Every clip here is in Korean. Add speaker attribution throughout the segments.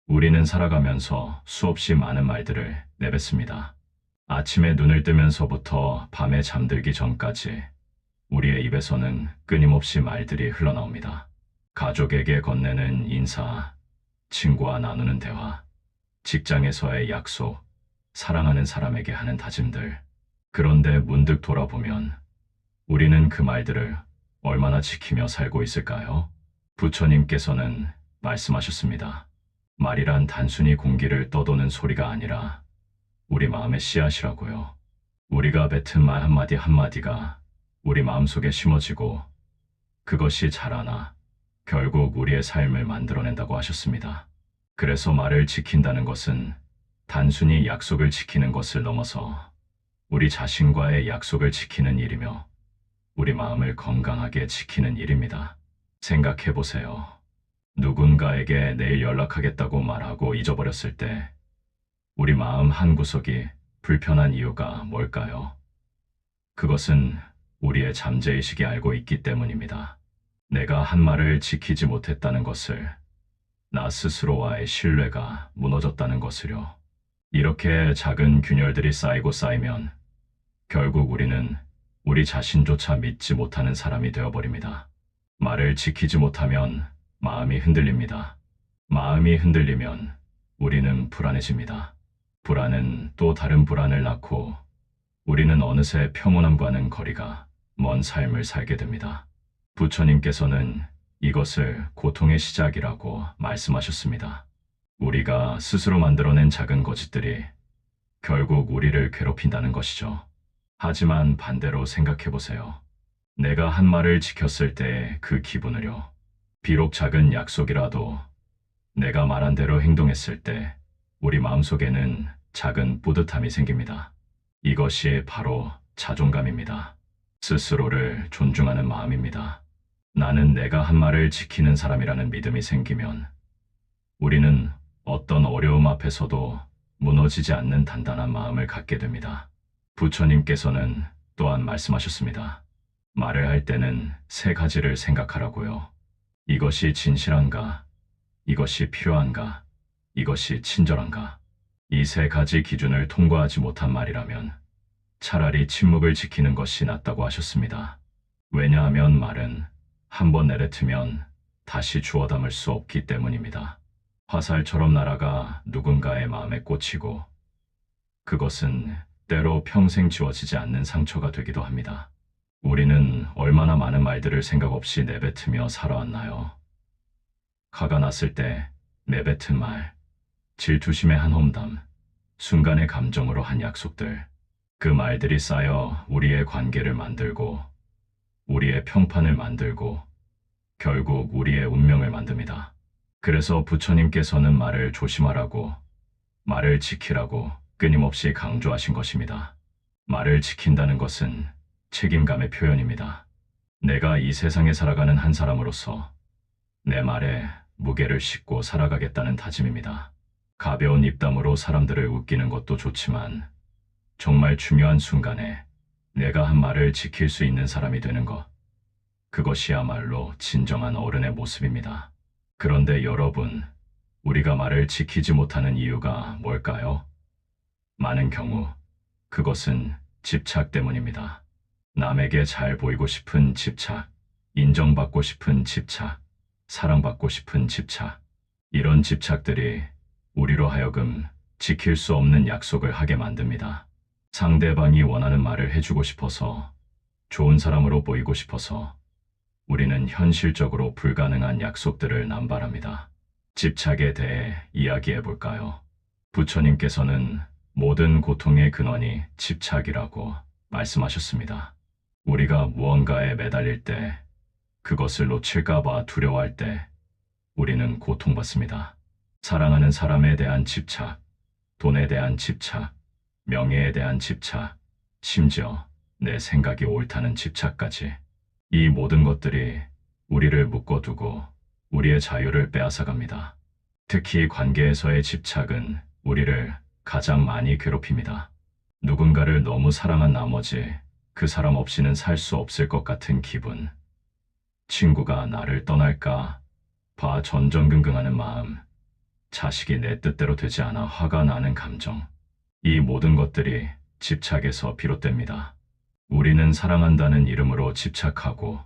Speaker 1: 우리는 살아가면서 수없이 많은 말들을 내뱉습니다. 아침에 눈을 뜨면서부터 밤에 잠들기 전까지 우리의 입에서는 끊임없이 말들이 흘러나옵니다. 가족에게 건네는 인사, 친구와 나누는 대화, 직장에서의 약속, 사랑하는 사람에게 하는 다짐들. 그런데 문득 돌아보면 우리는 그 말들을 얼마나 지키며 살고 있을까요? 부처님께서는 말씀하셨습니다. 말이란 단순히 공기를 떠도는 소리가 아니라 우리 마음의 씨앗이라고요. 우리가 뱉은 말 한마디 한마디가 우리 마음속에 심어지고 그것이 자라나 결국 우리의 삶을 만들어낸다고 하셨습니다. 그래서 말을 지킨다는 것은 단순히 약속을 지키는 것을 넘어서 우리 자신과의 약속을 지키는 일이며 우리 마음을 건강하게 지키는 일입니다. 생각해 보세요. 누군가에게 내일 연락하겠다고 말하고 잊어버렸을 때 우리 마음 한구석이 불편한 이유가 뭘까요? 그것은 우리의 잠재의식이 알고 있기 때문입니다. 내가 한 말을 지키지 못했다는 것을, 나 스스로와의 신뢰가 무너졌다는 것을요. 이렇게 작은 균열들이 쌓이고 쌓이면 결국 우리는 우리 자신조차 믿지 못하는 사람이 되어버립니다. 말을 지키지 못하면 마음이 흔들립니다. 마음이 흔들리면 우리는 불안해집니다. 불안은 또 다른 불안을 낳고 우리는 어느새 평온함과는 거리가 먼 삶을 살게 됩니다. 부처님께서는 이것을 고통의 시작이라고 말씀하셨습니다. 우리가 스스로 만들어낸 작은 거짓들이 결국 우리를 괴롭힌다는 것이죠. 하지만 반대로 생각해 보세요. 내가 한 말을 지켰을 때 그 기분을요. 비록 작은 약속이라도 내가 말한 대로 행동했을 때 우리 마음속에는 작은 뿌듯함이 생깁니다. 이것이 바로 자존감입니다. 스스로를 존중하는 마음입니다. 나는 내가 한 말을 지키는 사람이라는 믿음이 생기면 우리는 어떤 어려움 앞에서도 무너지지 않는 단단한 마음을 갖게 됩니다. 부처님께서는 또한 말씀하셨습니다. 말을 할 때는 세 가지를 생각하라고요. 이것이 진실한가? 이것이 필요한가? 이것이 친절한가? 이 세 가지 기준을 통과하지 못한 말이라면 차라리 침묵을 지키는 것이 낫다고 하셨습니다. 왜냐하면 말은 한번 내뱉으면 다시 주워 담을 수 없기 때문입니다. 화살처럼 날아가 누군가의 마음에 꽂히고 그것은 때로 평생 지워지지 않는 상처가 되기도 합니다. 우리는 얼마나 많은 말들을 생각 없이 내뱉으며 살아왔나요? 화가 났을 때 내뱉은 말, 질투심의 한 험담, 순간의 감정으로 한 약속들, 그 말들이 쌓여 우리의 관계를 만들고 우리의 평판을 만들고 결국 우리의 운명을 만듭니다. 그래서 부처님께서는 말을 조심하라고, 말을 지키라고 끊임없이 강조하신 것입니다. 말을 지킨다는 것은 책임감의 표현입니다. 내가 이 세상에 살아가는 한 사람으로서 내 말에 무게를 싣고 살아가겠다는 다짐입니다. 가벼운 입담으로 사람들을 웃기는 것도 좋지만 정말 중요한 순간에 내가 한 말을 지킬 수 있는 사람이 되는 것, 그것이야말로 진정한 어른의 모습입니다. 그런데 여러분, 우리가 말을 지키지 못하는 이유가 뭘까요? 많은 경우 그것은 집착 때문입니다. 남에게 잘 보이고 싶은 집착, 인정받고 싶은 집착, 사랑받고 싶은 집착. 이런 집착들이 우리로 하여금 지킬 수 없는 약속을 하게 만듭니다. 상대방이 원하는 말을 해주고 싶어서, 좋은 사람으로 보이고 싶어서 우리는 현실적으로 불가능한 약속들을 남발합니다. 집착에 대해 이야기해 볼까요? 부처님께서는 모든 고통의 근원이 집착이라고 말씀하셨습니다. 우리가 무언가에 매달릴 때, 그것을 놓칠까봐 두려워할 때 우리는 고통받습니다. 사랑하는 사람에 대한 집착, 돈에 대한 집착, 명예에 대한 집착, 심지어 내 생각이 옳다는 집착까지. 이 모든 것들이 우리를 묶어두고 우리의 자유를 빼앗아갑니다. 특히 관계에서의 집착은 우리를 가장 많이 괴롭힙니다. 누군가를 너무 사랑한 나머지 그 사람 없이는 살 수 없을 것 같은 기분. 친구가 나를 떠날까 봐 전전긍긍하는 마음. 자식이 내 뜻대로 되지 않아 화가 나는 감정. 이 모든 것들이 집착에서 비롯됩니다. 우리는 사랑한다는 이름으로 집착하고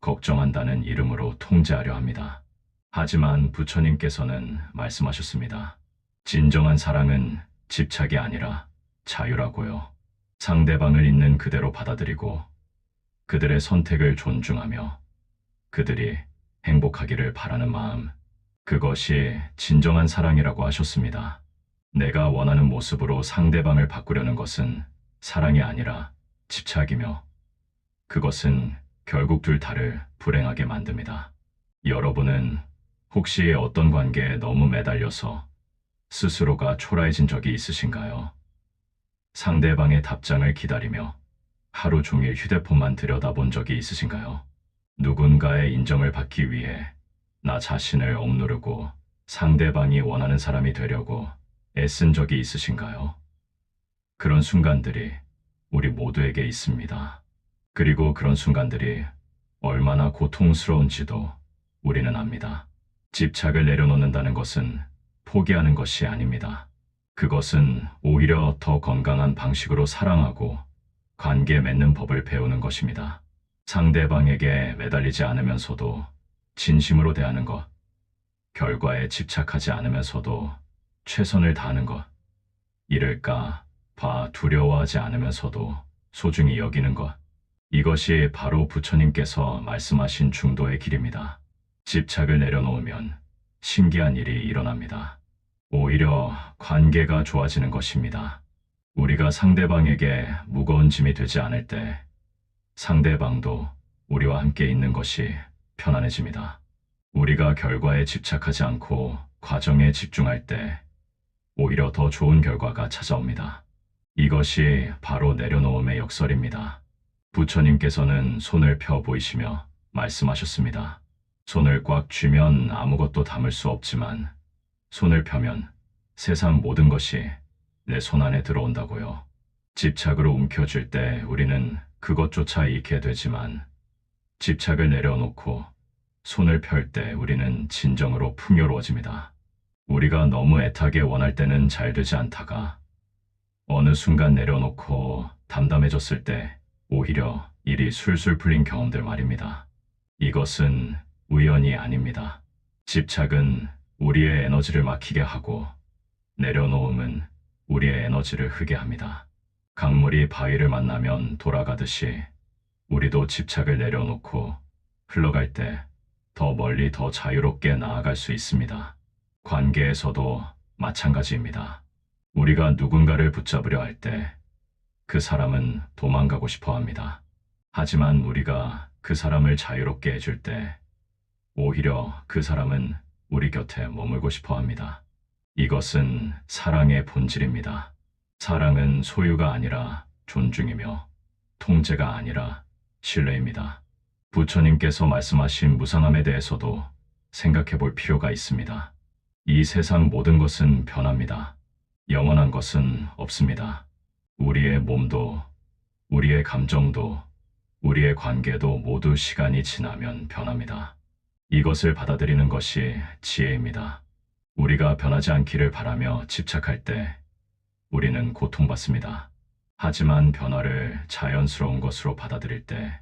Speaker 1: 걱정한다는 이름으로 통제하려 합니다. 하지만 부처님께서는 말씀하셨습니다. 진정한 사랑은 집착이 아니라 자유라고요. 상대방을 있는 그대로 받아들이고 그들의 선택을 존중하며 그들이 행복하기를 바라는 마음. 그것이 진정한 사랑이라고 하셨습니다. 내가 원하는 모습으로 상대방을 바꾸려는 것은 사랑이 아니라 집착이며 그것은 결국 둘 다를 불행하게 만듭니다. 여러분은 혹시 어떤 관계에 너무 매달려서 스스로가 초라해진 적이 있으신가요? 상대방의 답장을 기다리며 하루 종일 휴대폰만 들여다본 적이 있으신가요? 누군가의 인정을 받기 위해 나 자신을 억누르고 상대방이 원하는 사람이 되려고 애쓴 적이 있으신가요? 그런 순간들이 우리 모두에게 있습니다. 그리고 그런 순간들이 얼마나 고통스러운지도 우리는 압니다. 집착을 내려놓는다는 것은 포기하는 것이 아닙니다. 그것은 오히려 더 건강한 방식으로 사랑하고 관계 맺는 법을 배우는 것입니다. 상대방에게 매달리지 않으면서도 진심으로 대하는 것, 결과에 집착하지 않으면서도 최선을 다하는 것, 이럴까 봐 두려워하지 않으면서도 소중히 여기는 것, 이것이 바로 부처님께서 말씀하신 중도의 길입니다. 집착을 내려놓으면 신기한 일이 일어납니다. 오히려 관계가 좋아지는 것입니다. 우리가 상대방에게 무거운 짐이 되지 않을 때 상대방도 우리와 함께 있는 것이 편안해집니다. 우리가 결과에 집착하지 않고 과정에 집중할 때 오히려 더 좋은 결과가 찾아옵니다. 이것이 바로 내려놓음의 역설입니다. 부처님께서는 손을 펴 보이시며 말씀하셨습니다. 손을 꽉 쥐면 아무것도 담을 수 없지만 손을 펴면 세상 모든 것이 내 손 안에 들어온다고요. 집착으로 움켜쥘 때 우리는 그것조차 잃게 되지만 집착을 내려놓고 손을 펼 때 우리는 진정으로 풍요로워집니다. 우리가 너무 애타게 원할 때는 잘 되지 않다가 어느 순간 내려놓고 담담해졌을 때 오히려 일이 술술 풀린 경험들 말입니다. 이것은 우연이 아닙니다. 집착은 우리의 에너지를 막히게 하고 내려놓음은 우리의 에너지를 흐게 합니다. 강물이 바위를 만나면 돌아가듯이 우리도 집착을 내려놓고 흘러갈 때 더 멀리 더 자유롭게 나아갈 수 있습니다. 관계에서도 마찬가지입니다. 우리가 누군가를 붙잡으려 할 때 그 사람은 도망가고 싶어 합니다. 하지만 우리가 그 사람을 자유롭게 해줄 때 오히려 그 사람은 우리 곁에 머물고 싶어 합니다. 이것은 사랑의 본질입니다. 사랑은 소유가 아니라 존중이며 통제가 아니라 신뢰입니다. 부처님께서 말씀하신 무상함에 대해서도 생각해 볼 필요가 있습니다. 이 세상 모든 것은 변합니다. 영원한 것은 없습니다. 우리의 몸도, 우리의 감정도, 우리의 관계도 모두 시간이 지나면 변합니다. 이것을 받아들이는 것이 지혜입니다. 우리가 변하지 않기를 바라며 집착할 때 우리는 고통받습니다. 하지만 변화를 자연스러운 것으로 받아들일 때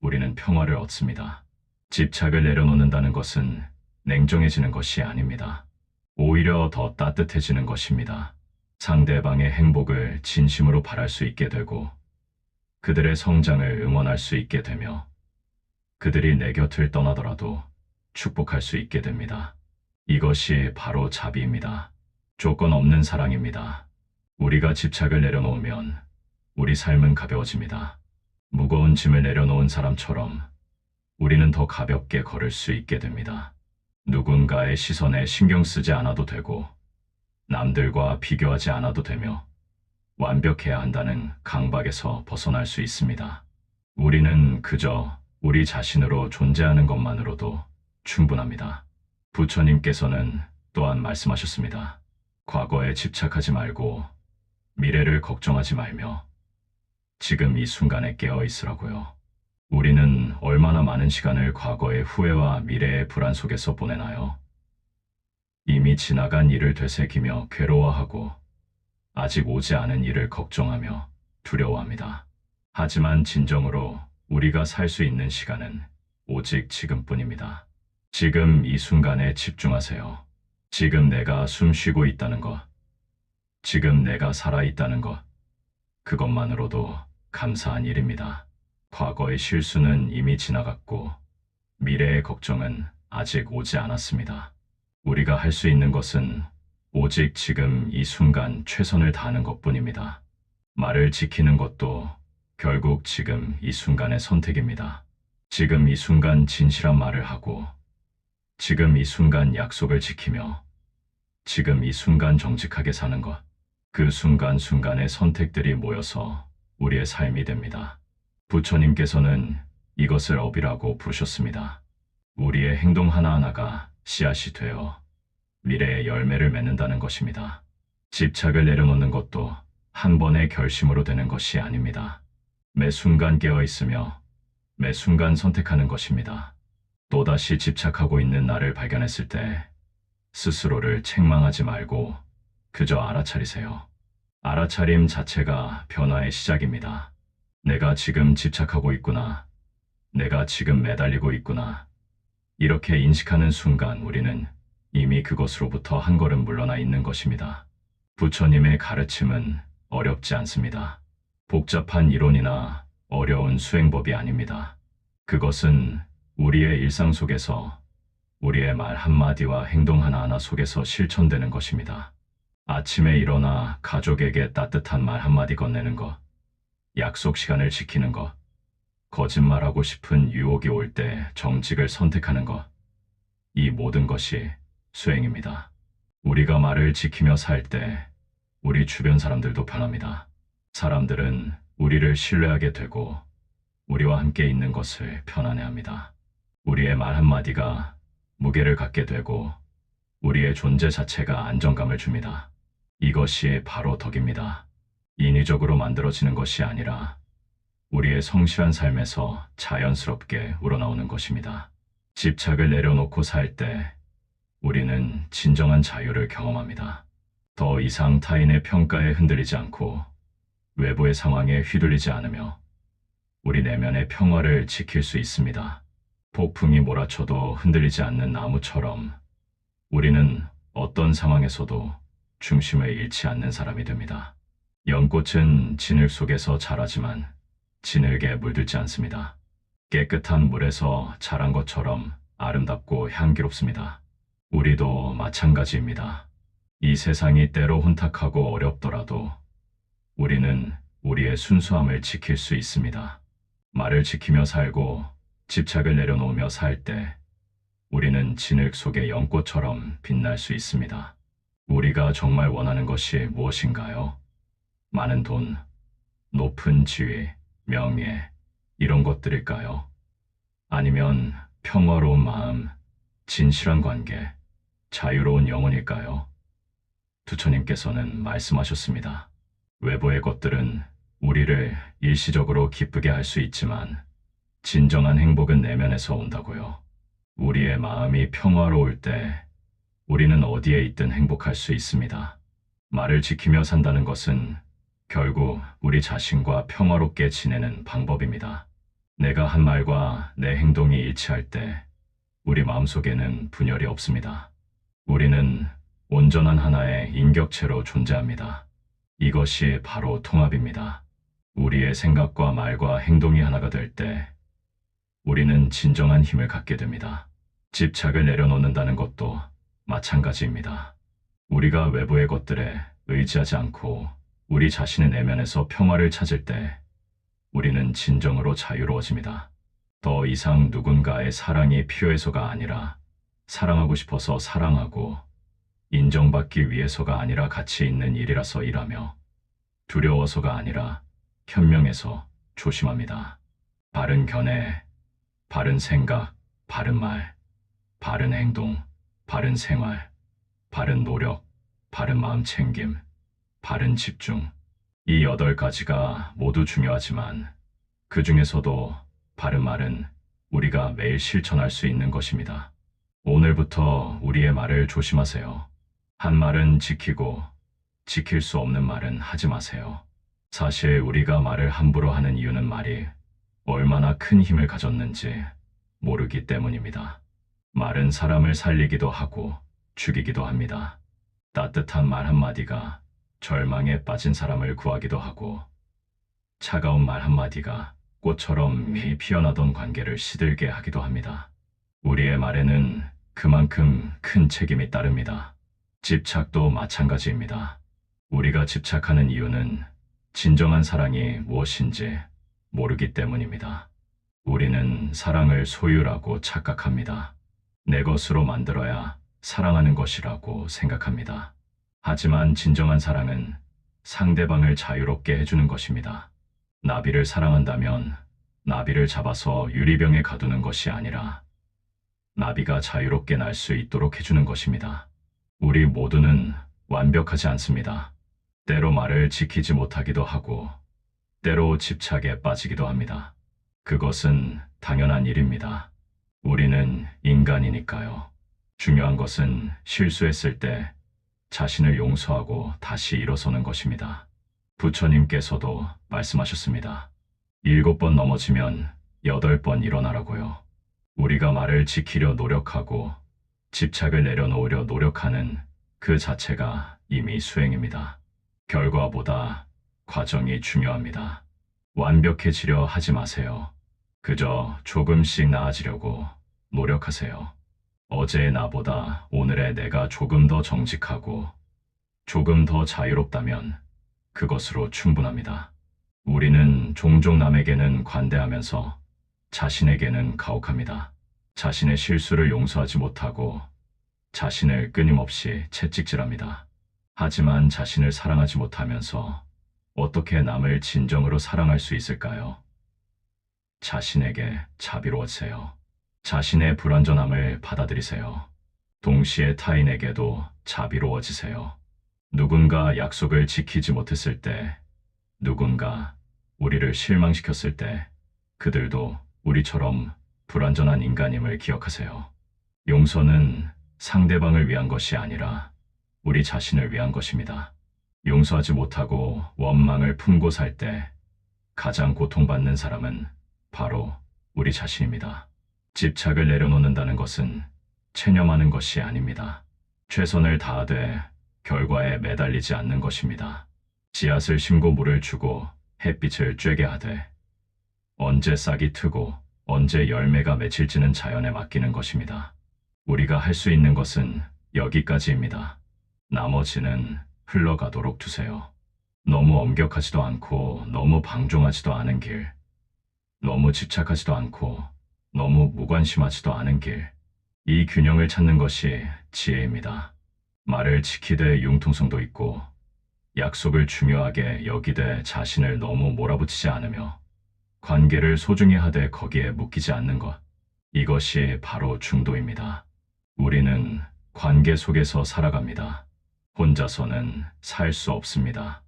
Speaker 1: 우리는 평화를 얻습니다. 집착을 내려놓는다는 것은 냉정해지는 것이 아닙니다. 오히려 더 따뜻해지는 것입니다. 상대방의 행복을 진심으로 바랄 수 있게 되고 그들의 성장을 응원할 수 있게 되며 그들이 내 곁을 떠나더라도 축복할 수 있게 됩니다. 이것이 바로 자비입니다. 조건 없는 사랑입니다. 우리가 집착을 내려놓으면 우리 삶은 가벼워집니다. 무거운 짐을 내려놓은 사람처럼 우리는 더 가볍게 걸을 수 있게 됩니다. 누군가의 시선에 신경 쓰지 않아도 되고 남들과 비교하지 않아도 되며 완벽해야 한다는 강박에서 벗어날 수 있습니다. 우리는 그저 우리 자신으로 존재하는 것만으로도 충분합니다. 부처님께서는 또한 말씀하셨습니다. 과거에 집착하지 말고 미래를 걱정하지 말며 지금 이 순간에 깨어 있으라고요. 우리는 얼마나 많은 시간을 과거의 후회와 미래의 불안 속에서 보내나요? 이미 지나간 일을 되새기며 괴로워하고 아직 오지 않은 일을 걱정하며 두려워합니다. 하지만 진정으로 우리가 살 수 있는 시간은 오직 지금뿐입니다. 지금 이 순간에 집중하세요. 지금 내가 숨 쉬고 있다는 것, 지금 내가 살아있다는 것, 그것만으로도 감사한 일입니다. 과거의 실수는 이미 지나갔고 미래의 걱정은 아직 오지 않았습니다. 우리가 할 수 있는 것은 오직 지금 이 순간 최선을 다하는 것뿐입니다. 말을 지키는 것도 결국 지금 이 순간의 선택입니다. 지금 이 순간 진실한 말을 하고, 지금 이 순간 약속을 지키며, 지금 이 순간 정직하게 사는 것, 그 순간순간의 선택들이 모여서 우리의 삶이 됩니다. 부처님께서는 이것을 업이라고 부르셨습니다. 우리의 행동 하나하나가 씨앗이 되어 미래의 열매를 맺는다는 것입니다. 집착을 내려놓는 것도 한 번의 결심으로 되는 것이 아닙니다. 매 순간 깨어 있으며 매 순간 선택하는 것입니다. 또다시 집착하고 있는 나를 발견했을 때 스스로를 책망하지 말고 그저 알아차리세요. 알아차림 자체가 변화의 시작입니다. 내가 지금 집착하고 있구나. 내가 지금 매달리고 있구나. 이렇게 인식하는 순간 우리는 이미 그것으로부터 한 걸음 물러나 있는 것입니다. 부처님의 가르침은 어렵지 않습니다. 복잡한 이론이나 어려운 수행법이 아닙니다. 그것은 우리의 일상 속에서 우리의 말 한마디와 행동 하나하나 속에서 실천되는 것입니다. 아침에 일어나 가족에게 따뜻한 말 한마디 건네는 것, 약속 시간을 지키는 것, 거짓말하고 싶은 유혹이 올 때 정직을 선택하는 것, 이 모든 것이 수행입니다. 우리가 말을 지키며 살 때 우리 주변 사람들도 변합니다. 사람들은 우리를 신뢰하게 되고 우리와 함께 있는 것을 편안해합니다. 우리의 말 한마디가 무게를 갖게 되고 우리의 존재 자체가 안정감을 줍니다. 이것이 바로 덕입니다. 인위적으로 만들어지는 것이 아니라 우리의 성실한 삶에서 자연스럽게 우러나오는 것입니다. 집착을 내려놓고 살 때 우리는 진정한 자유를 경험합니다. 더 이상 타인의 평가에 흔들리지 않고 외부의 상황에 휘둘리지 않으며 우리 내면의 평화를 지킬 수 있습니다. 폭풍이 몰아쳐도 흔들리지 않는 나무처럼 우리는 어떤 상황에서도 중심을 잃지 않는 사람이 됩니다. 연꽃은 진흙 속에서 자라지만 진흙에 물들지 않습니다. 깨끗한 물에서 자란 것처럼 아름답고 향기롭습니다. 우리도 마찬가지입니다. 이 세상이 때로 혼탁하고 어렵더라도 우리는 우리의 순수함을 지킬 수 있습니다. 말을 지키며 살고 집착을 내려놓으며 살 때 우리는 진흙 속의 연꽃처럼 빛날 수 있습니다. 우리가 정말 원하는 것이 무엇인가요? 많은 돈, 높은 지위, 명예, 이런 것들일까요? 아니면 평화로운 마음, 진실한 관계, 자유로운 영혼일까요? 부처님께서는 말씀하셨습니다. 외부의 것들은 우리를 일시적으로 기쁘게 할 수 있지만 진정한 행복은 내면에서 온다고요. 우리의 마음이 평화로울 때 우리는 어디에 있든 행복할 수 있습니다. 말을 지키며 산다는 것은 결국 우리 자신과 평화롭게 지내는 방법입니다. 내가 한 말과 내 행동이 일치할 때 우리 마음속에는 분열이 없습니다. 우리는 온전한 하나의 인격체로 존재합니다. 이것이 바로 통합입니다. 우리의 생각과 말과 행동이 하나가 될 때 우리는 진정한 힘을 갖게 됩니다. 집착을 내려놓는다는 것도 마찬가지입니다. 우리가 외부의 것들에 의지하지 않고 우리 자신의 내면에서 평화를 찾을 때 우리는 진정으로 자유로워집니다. 더 이상 누군가의 사랑이 필요해서가 아니라 사랑하고 싶어서 사랑하고 인정받기 위해서가 아니라 가치 있는 일이라서 일하며 두려워서가 아니라 현명해서 조심합니다. 바른 견해, 바른 생각, 바른 말, 바른 행동, 바른 생활, 바른 노력, 바른 마음 챙김, 바른 집중. 이 8가지가 모두 중요하지만 그 중에서도 바른 말은 우리가 매일 실천할 수 있는 것입니다. 오늘부터 우리의 말을 조심하세요. 한 말은 지키고 지킬 수 없는 말은 하지 마세요. 사실 우리가 말을 함부로 하는 이유는 말이 얼마나 큰 힘을 가졌는지 모르기 때문입니다. 말은 사람을 살리기도 하고 죽이기도 합니다. 따뜻한 말 한마디가 절망에 빠진 사람을 구하기도 하고 차가운 말 한마디가 꽃처럼 피어나던 관계를 시들게 하기도 합니다. 우리의 말에는 그만큼 큰 책임이 따릅니다. 집착도 마찬가지입니다. 우리가 집착하는 이유는 진정한 사랑이 무엇인지 모르기 때문입니다. 우리는 사랑을 소유라고 착각합니다. 내 것으로 만들어야 사랑하는 것이라고 생각합니다. 하지만 진정한 사랑은 상대방을 자유롭게 해주는 것입니다. 나비를 사랑한다면 나비를 잡아서 유리병에 가두는 것이 아니라 나비가 자유롭게 날 수 있도록 해주는 것입니다. 우리 모두는 완벽하지 않습니다. 때로 말을 지키지 못하기도 하고 때로 집착에 빠지기도 합니다. 그것은 당연한 일입니다. 우리는 인간이니까요. 중요한 것은 실수했을 때 자신을 용서하고 다시 일어서는 것입니다. 부처님께서도 말씀하셨습니다. 7번 넘어지면 8번 일어나라고요. 우리가 말을 지키려 노력하고 집착을 내려놓으려 노력하는 그 자체가 이미 수행입니다. 결과보다 과정이 중요합니다. 완벽해지려 하지 마세요. 그저 조금씩 나아지려고 노력하세요. 어제의 나보다 오늘의 내가 조금 더 정직하고 조금 더 자유롭다면 그것으로 충분합니다. 우리는 종종 남에게는 관대하면서 자신에게는 가혹합니다. 자신의 실수를 용서하지 못하고 자신을 끊임없이 채찍질합니다. 하지만 자신을 사랑하지 못하면서 어떻게 남을 진정으로 사랑할 수 있을까요? 자신에게 자비로워지세요. 자신의 불완전함을 받아들이세요. 동시에 타인에게도 자비로워지세요. 누군가 약속을 지키지 못했을 때, 누군가 우리를 실망시켰을 때, 그들도 우리처럼 불완전한 인간임을 기억하세요. 용서는 상대방을 위한 것이 아니라 우리 자신을 위한 것입니다. 용서하지 못하고 원망을 품고 살 때 가장 고통받는 사람은 바로 우리 자신입니다. 집착을 내려놓는다는 것은 체념하는 것이 아닙니다. 최선을 다하되 결과에 매달리지 않는 것입니다. 씨앗을 심고 물을 주고 햇빛을 쬐게 하되 언제 싹이 트고 언제 열매가 맺힐지는 자연에 맡기는 것입니다. 우리가 할 수 있는 것은 여기까지입니다. 나머지는 흘러가도록 두세요. 너무 엄격하지도 않고 너무 방종하지도 않은 길, 너무 집착하지도 않고 너무 무관심하지도 않은 길, 이 균형을 찾는 것이 지혜입니다. 말을 지키되 융통성도 있고 약속을 중요하게 여기되 자신을 너무 몰아붙이지 않으며 관계를 소중히 하되 거기에 묶이지 않는 것, 이것이 바로 중도입니다. 우리는 관계 속에서 살아갑니다. 혼자서는 살 수 없습니다.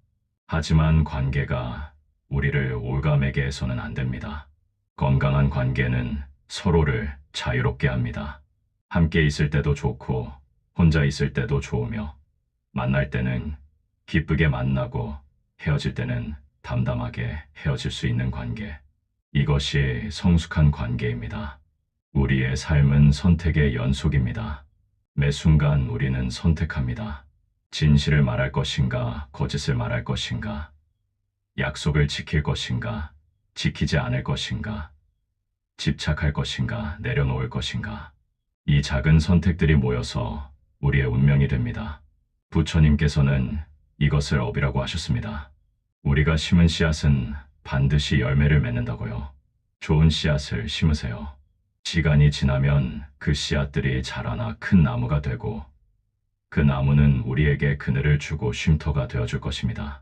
Speaker 1: 하지만 관계가 우리를 올가매게 해서는 안 됩니다. 건강한 관계는 서로를 자유롭게 합니다. 함께 있을 때도 좋고 혼자 있을 때도 좋으며 만날 때는 기쁘게 만나고 헤어질 때는 담담하게 헤어질 수 있는 관계. 이것이 성숙한 관계입니다. 우리의 삶은 선택의 연속입니다. 매 순간 우리는 선택합니다. 진실을 말할 것인가, 거짓을 말할 것인가, 약속을 지킬 것인가, 지키지 않을 것인가, 집착할 것인가, 내려놓을 것인가. 이 작은 선택들이 모여서 우리의 운명이 됩니다. 부처님께서는 이것을 업이라고 하셨습니다. 우리가 심은 씨앗은 반드시 열매를 맺는다고요. 좋은 씨앗을 심으세요. 시간이 지나면 그 씨앗들이 자라나 큰 나무가 되고 그 나무는 우리에게 그늘을 주고 쉼터가 되어줄 것입니다.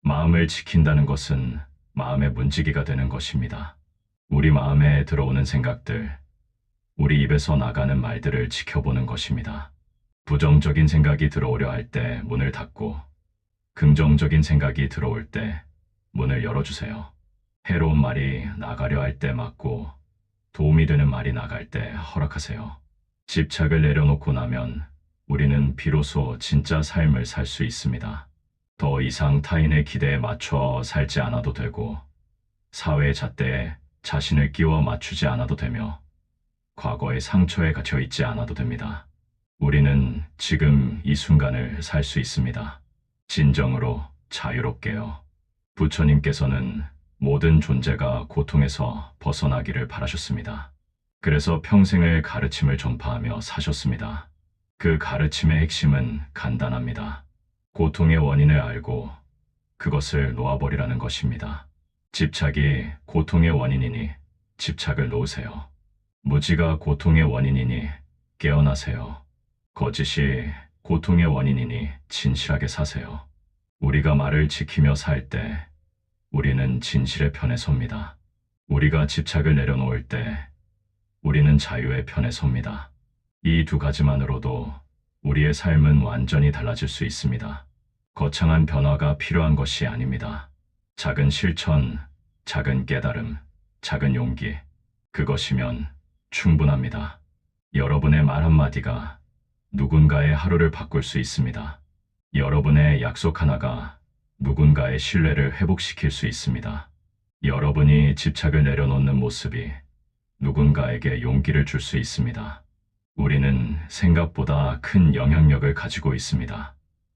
Speaker 1: 마음을 지킨다는 것은 마음의 문지기가 되는 것입니다. 우리 마음에 들어오는 생각들, 우리 입에서 나가는 말들을 지켜보는 것입니다. 부정적인 생각이 들어오려 할 때 문을 닫고 긍정적인 생각이 들어올 때 문을 열어주세요. 해로운 말이 나가려 할 때 막고 도움이 되는 말이 나갈 때 허락하세요. 집착을 내려놓고 나면 우리는 비로소 진짜 삶을 살 수 있습니다. 더 이상 타인의 기대에 맞춰 살지 않아도 되고, 사회의 잣대에 자신을 끼워 맞추지 않아도 되며, 과거의 상처에 갇혀 있지 않아도 됩니다. 우리는 지금 이 순간을 살 수 있습니다. 진정으로 자유롭게요. 부처님께서는 모든 존재가 고통에서 벗어나기를 바라셨습니다. 그래서 평생을 가르침을 전파하며 사셨습니다. 그 가르침의 핵심은 간단합니다. 고통의 원인을 알고 그것을 놓아버리라는 것입니다. 집착이 고통의 원인이니 집착을 놓으세요. 무지가 고통의 원인이니 깨어나세요. 거짓이 고통의 원인이니 진실하게 사세요. 우리가 말을 지키며 살 때 우리는 진실의 편에 섭니다. 우리가 집착을 내려놓을 때 우리는 자유의 편에 섭니다. 이 두 가지만으로도 우리의 삶은 완전히 달라질 수 있습니다. 거창한 변화가 필요한 것이 아닙니다. 작은 실천, 작은 깨달음, 작은 용기, 그것이면 충분합니다. 여러분의 말 한마디가 누군가의 하루를 바꿀 수 있습니다. 여러분의 약속 하나가 누군가의 신뢰를 회복시킬 수 있습니다. 여러분이 집착을 내려놓는 모습이 누군가에게 용기를 줄 수 있습니다. 우리는 생각보다 큰 영향력을 가지고 있습니다.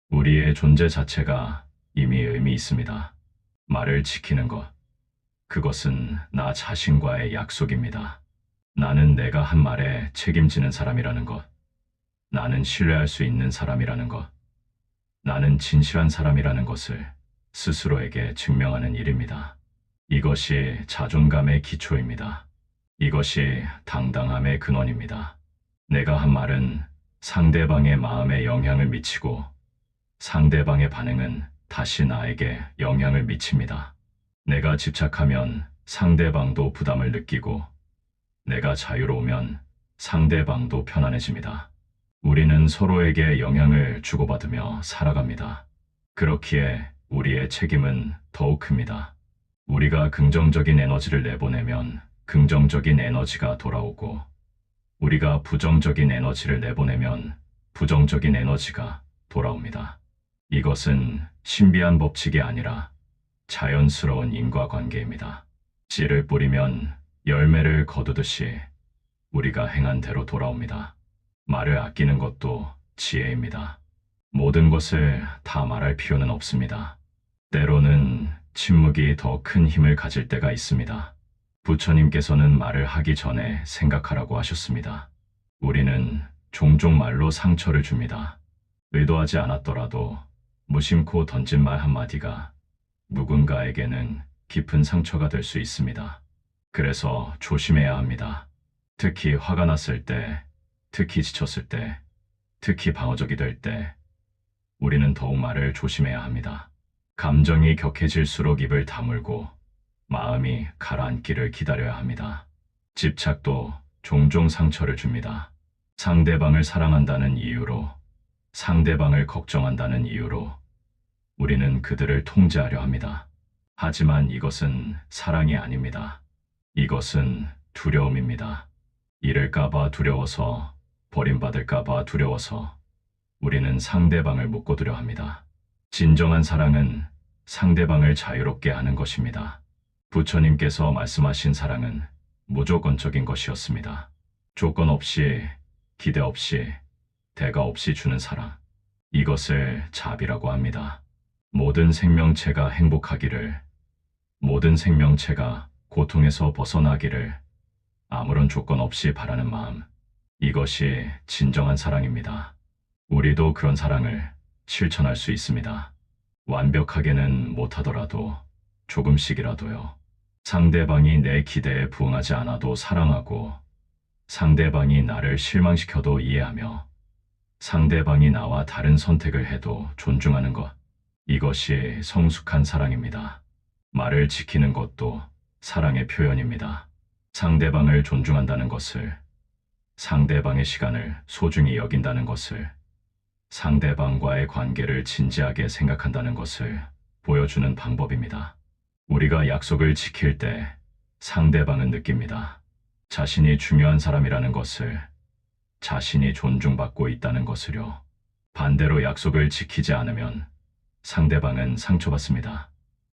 Speaker 1: 우리의 존재 자체가 이미 의미 있습니다. 말을 지키는 것, 그것은 나 자신과의 약속입니다. 나는 내가 한 말에 책임지는 사람이라는 것, 나는 신뢰할 수 있는 사람이라는 것, 나는 진실한 사람이라는 것을 스스로에게 증명하는 일입니다. 이것이 자존감의 기초입니다. 이것이 당당함의 근원입니다. 내가 한 말은 상대방의 마음에 영향을 미치고 상대방의 반응은 다시 나에게 영향을 미칩니다. 내가 집착하면 상대방도 부담을 느끼고 내가 자유로우면 상대방도 편안해집니다. 우리는 서로에게 영향을 주고받으며 살아갑니다. 그렇기에 우리의 책임은 더욱 큽니다. 우리가 긍정적인 에너지를 내보내면 긍정적인 에너지가 돌아오고 우리가 부정적인 에너지를 내보내면 부정적인 에너지가 돌아옵니다. 이것은 신비한 법칙이 아니라 자연스러운 인과관계입니다. 씨를 뿌리면 열매를 거두듯이 우리가 행한 대로 돌아옵니다. 말을 아끼는 것도 지혜입니다. 모든 것을 다 말할 필요는 없습니다. 때로는 침묵이 더 큰 힘을 가질 때가 있습니다. 부처님께서는 말을 하기 전에 생각하라고 하셨습니다. 우리는 종종 말로 상처를 줍니다. 의도하지 않았더라도 무심코 던진 말 한마디가 누군가에게는 깊은 상처가 될 수 있습니다. 그래서 조심해야 합니다. 특히 화가 났을 때, 특히 지쳤을 때, 특히 방어적이 될 때, 우리는 더욱 말을 조심해야 합니다. 감정이 격해질수록 입을 다물고 마음이 가라앉기를 기다려야 합니다. 집착도 종종 상처를 줍니다. 상대방을 사랑한다는 이유로, 상대방을 걱정한다는 이유로 우리는 그들을 통제하려 합니다. 하지만 이것은 사랑이 아닙니다. 이것은 두려움입니다. 잃을까봐 두려워서, 버림받을까봐 두려워서 우리는 상대방을 묶어두려 합니다. 진정한 사랑은 상대방을 자유롭게 하는 것입니다. 부처님께서 말씀하신 사랑은 무조건적인 것이었습니다. 조건 없이, 기대 없이, 대가 없이 주는 사랑. 이것을 자비라고 합니다. 모든 생명체가 행복하기를, 모든 생명체가 고통에서 벗어나기를 아무런 조건 없이 바라는 마음. 이것이 진정한 사랑입니다. 우리도 그런 사랑을 실천할 수 있습니다. 완벽하게는 못하더라도 조금씩이라도요. 상대방이 내 기대에 부응하지 않아도 사랑하고 상대방이 나를 실망시켜도 이해하며 상대방이 나와 다른 선택을 해도 존중하는 것. 이것이 성숙한 사랑입니다. 말을 지키는 것도 사랑의 표현입니다. 상대방을 존중한다는 것을, 상대방의 시간을 소중히 여긴다는 것을, 상대방과의 관계를 진지하게 생각한다는 것을 보여주는 방법입니다. 우리가 약속을 지킬 때 상대방은 느낍니다. 자신이 중요한 사람이라는 것을, 자신이 존중받고 있다는 것을요. 반대로 약속을 지키지 않으면 상대방은 상처받습니다.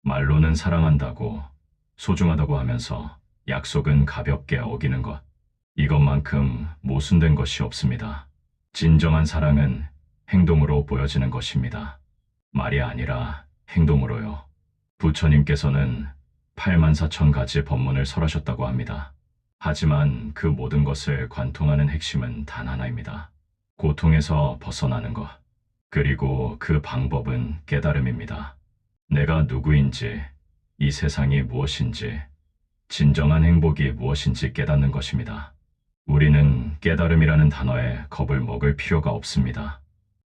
Speaker 1: 말로는 사랑한다고, 소중하다고 하면서 약속은 가볍게 어기는 것. 이것만큼 모순된 것이 없습니다. 진정한 사랑은 행동으로 보여지는 것입니다. 말이 아니라 행동으로요. 부처님께서는 84,000가지 법문을 설하셨다고 합니다. 하지만 그 모든 것을 관통하는 핵심은 단 하나입니다. 고통에서 벗어나는 것. 그리고 그 방법은 깨달음입니다. 내가 누구인지, 이 세상이 무엇인지, 진정한 행복이 무엇인지 깨닫는 것입니다. 우리는 깨달음이라는 단어에 겁을 먹을 필요가 없습니다.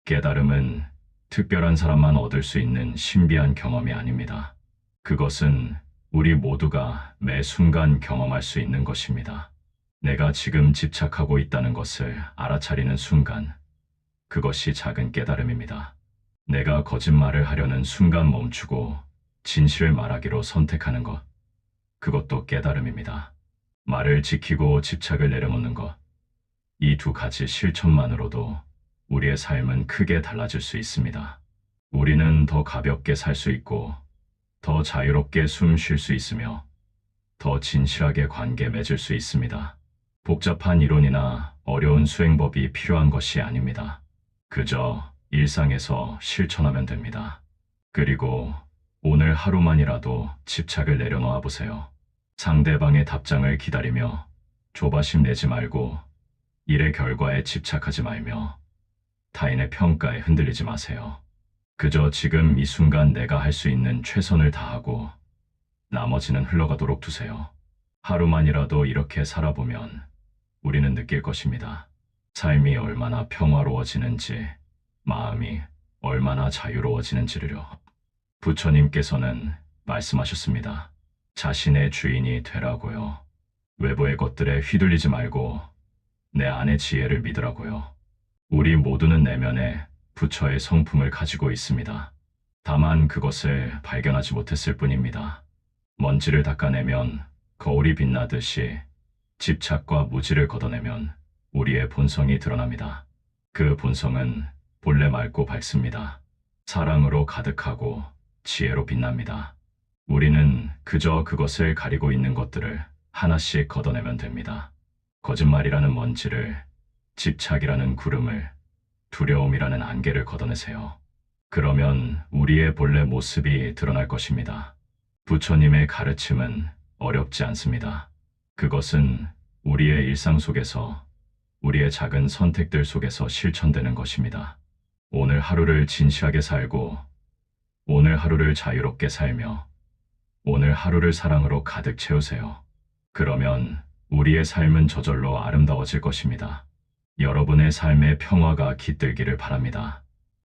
Speaker 1: 깨달음은 특별한 사람만 얻을 수 있는 신비한 경험이 아닙니다. 그것은 우리 모두가 매 순간 경험할 수 있는 것입니다. 내가 지금 집착하고 있다는 것을 알아차리는 순간, 그것이 작은 깨달음입니다. 내가 거짓말을 하려는 순간 멈추고 진실을 말하기로 선택하는 것, 그것도 깨달음입니다. 말을 지키고 집착을 내려놓는 것, 이 두 가지 실천만으로도 우리의 삶은 크게 달라질 수 있습니다. 우리는 더 가볍게 살 수 있고, 더 자유롭게 숨 쉴 수 있으며, 더 진실하게 관계 맺을 수 있습니다. 복잡한 이론이나 어려운 수행법이 필요한 것이 아닙니다. 그저 일상에서 실천하면 됩니다. 그리고 오늘 하루만이라도 집착을 내려놓아 보세요. 상대방의 답장을 기다리며 조바심 내지 말고, 일의 결과에 집착하지 말며, 타인의 평가에 흔들리지 마세요. 그저 지금 이 순간 내가 할 수 있는 최선을 다하고 나머지는 흘러가도록 두세요. 하루만이라도 이렇게 살아보면 우리는 느낄 것입니다. 삶이 얼마나 평화로워지는지, 마음이 얼마나 자유로워지는지를요. 부처님께서는 말씀하셨습니다. 자신의 주인이 되라고요. 외부의 것들에 휘둘리지 말고 내 안의 지혜를 믿으라고요. 우리 모두는 내면에 부처의 성품을 가지고 있습니다. 다만 그것을 발견하지 못했을 뿐입니다. 먼지를 닦아내면 거울이 빛나듯이 집착과 무지를 걷어내면 우리의 본성이 드러납니다. 그 본성은 본래 맑고 밝습니다. 사랑으로 가득하고 지혜로 빛납니다. 우리는 그저 그것을 가리고 있는 것들을 하나씩 걷어내면 됩니다. 거짓말이라는 먼지를, 집착이라는 구름을, 두려움이라는 안개를 걷어내세요. 그러면 우리의 본래 모습이 드러날 것입니다. 부처님의 가르침은 어렵지 않습니다. 그것은 우리의 일상 속에서, 우리의 작은 선택들 속에서 실천되는 것입니다. 오늘 하루를 진실하게 살고, 오늘 하루를 자유롭게 살며, 오늘 하루를 사랑으로 가득 채우세요. 그러면 우리의 삶은 저절로 아름다워질 것입니다. 여러분의 삶의 평화가 깃들기를 바랍니다.